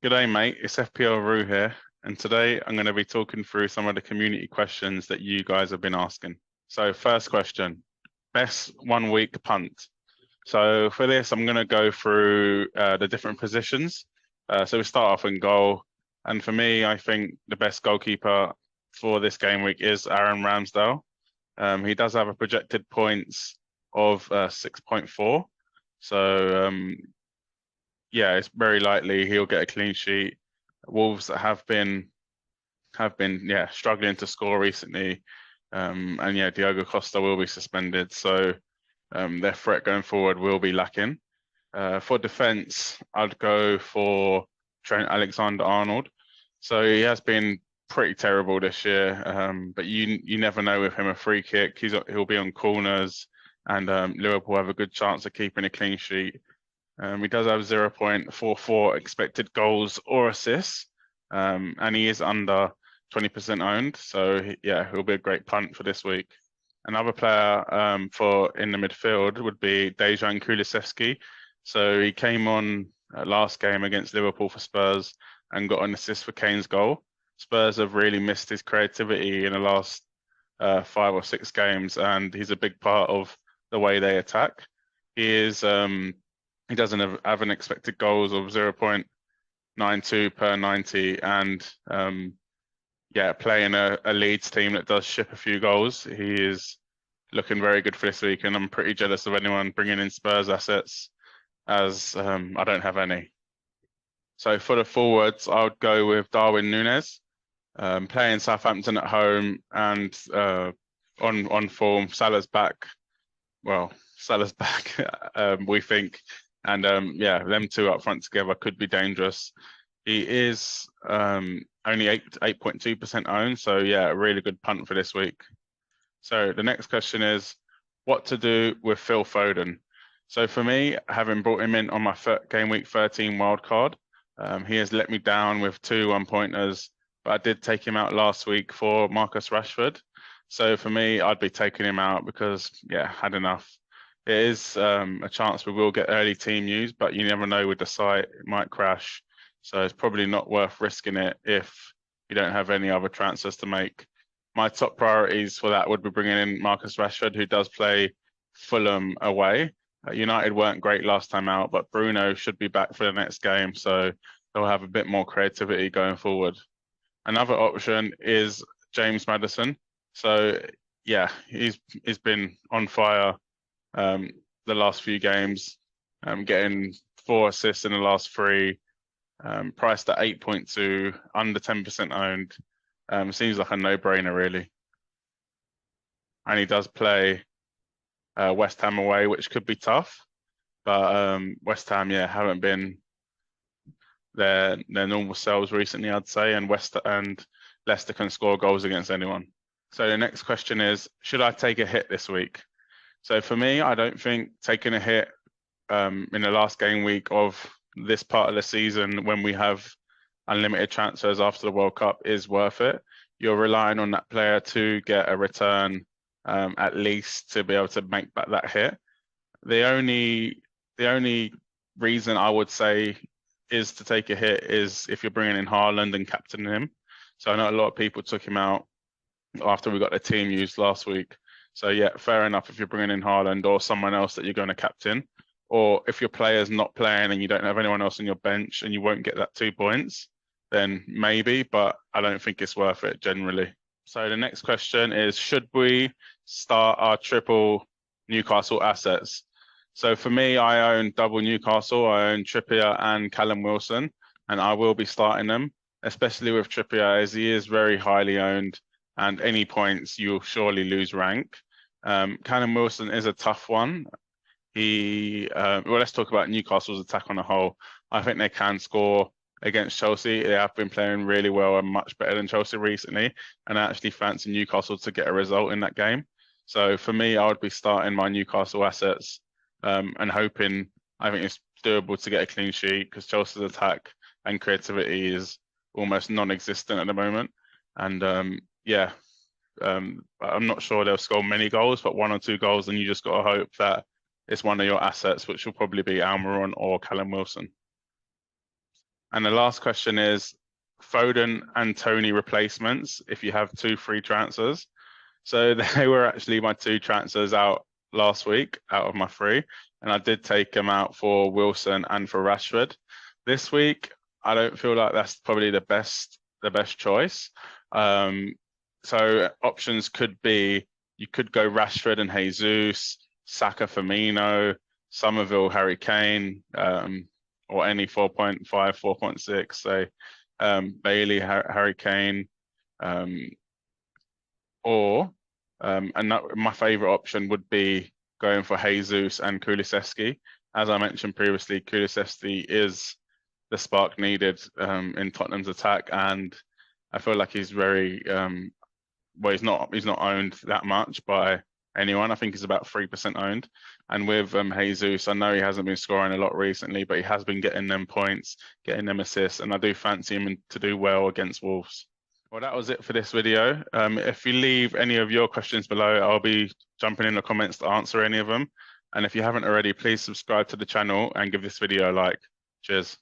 G'day, mate. It's FPL Roo here, and today I'm going to be talking through some of the community questions that you guys have been asking. So, first question, best 1 week punt. So, for this, I'm going to go through the different positions. So, we start off in goal, and for me, I think the best goalkeeper for this game week is Aaron Ramsdale. He does have a projected points of 6.4. So, yeah, it's very likely he'll get a clean sheet. Wolves have been struggling to score recently, and yeah, Diogo Costa will be suspended, so their threat going forward will be lacking. For defence, I'd go for Trent Alexander-Arnold. So he has been pretty terrible this year, but you never know with him. A free kick, he'll be on corners, and Liverpool have a good chance of keeping a clean sheet. He does have 0.44 expected goals or assists, and he is under 20% owned. So yeah, he'll be a great punt for this week. Another player for in the midfield would be Dejan Kulusevski. So he came on last game against Liverpool for Spurs and got an assist for Kane's goal. Spurs have really missed his creativity in the last 5 or 6 games, and he's a big part of the way they attack. He doesn't have an expected goals of 0.92 per 90, and yeah, playing a Leeds team that does ship a few goals, he is looking very good for this week, and I'm pretty jealous of anyone bringing in Spurs assets, as I don't have any. So for the forwards, I would go with Darwin Núñez, playing Southampton at home and on form. Salah's back. Well, Salah's back, we think. And yeah, them two up front together could be dangerous. He is only 8.2% owned, so yeah, a really good punt for this week. So the next question is, what to do with Phil Foden? So for me, having brought him in on my game week 13 wildcard, he has let me down with 2 1-pointers, but I did take him out last week for Marcus Rashford. So for me, I'd be taking him out because yeah, had enough. It is a chance we will get early team news, but you never know with the site, it might crash. So it's probably not worth risking it if you don't have any other transfers to make. My top priorities for that would be bringing in Marcus Rashford, who does play Fulham away. United weren't great last time out, but Bruno should be back for the next game, so they'll have a bit more creativity going forward. Another option is James Maddison. So yeah, he's been on fire the last few games, getting 4 assists in the last 3, priced at 8.2, under 10% owned. Seems like a no-brainer, really. And he does play West Ham away, which could be tough. But West Ham, yeah, haven't been their normal selves recently, I'd say. And Leicester can score goals against anyone. So the next question is, should I take a hit this week? So for me, I don't think taking a hit in the last game week of this part of the season, when we have unlimited transfers after the World Cup, is worth it. You're relying on that player to get a return, at least to be able to make back that hit. The only reason I would say is to take a hit is if you're bringing in Haaland and captaining him. So I know a lot of people took him out after we got the team used last week. So yeah, fair enough if you're bringing in Haaland or someone else that you're going to captain. Or if your player's not playing and you don't have anyone else on your bench and you won't get that 2 points, then maybe, but I don't think it's worth it generally. So the next question is, should we start our triple Newcastle assets? So for me, I own double Newcastle. I own Trippier and Callum Wilson, and I will be starting them, especially with Trippier, as he is very highly owned, and any points you'll surely lose rank. Callum Wilson is a tough one. Well, let's talk about Newcastle's attack on a whole. I think they can score against Chelsea. They have been playing really well and much better than Chelsea recently, and I actually fancy Newcastle to get a result in that game. So for me, I would be starting my Newcastle assets and hoping. I think it's doable to get a clean sheet because Chelsea's attack and creativity is almost non-existent at the moment. And yeah, I'm not sure they'll score many goals, but 1 or 2 goals, and you just got to hope that it's one of your assets, which will probably be Almiron or Callum Wilson. And the last question is Foden and Toney replacements if you have 2 free transfers. So they were actually my 2 transfers out last week out of my 3, and I did take them out for Wilson and for Rashford. This week, I don't feel like that's probably the best choice. So options could be, you could go Rashford and Jesus, Saka, Firmino, Somerville, Harry Kane, or any 4.5, 4.6. So Bailey, Harry Kane, or my favourite option would be going for Jesus and Kulusevski. As I mentioned previously, Kulusevski is the spark needed in Tottenham's attack, and I feel like he's very well, he's not owned that much by anyone. I think he's about 3% owned. And with Jesus, I know he hasn't been scoring a lot recently, but he has been getting them points, getting them assists, and I do fancy him to do well against Wolves. Well, that was it for this video. If you leave any of your questions below, I'll be jumping in the comments to answer any of them. And if you haven't already, please subscribe to the channel and give this video a like. Cheers.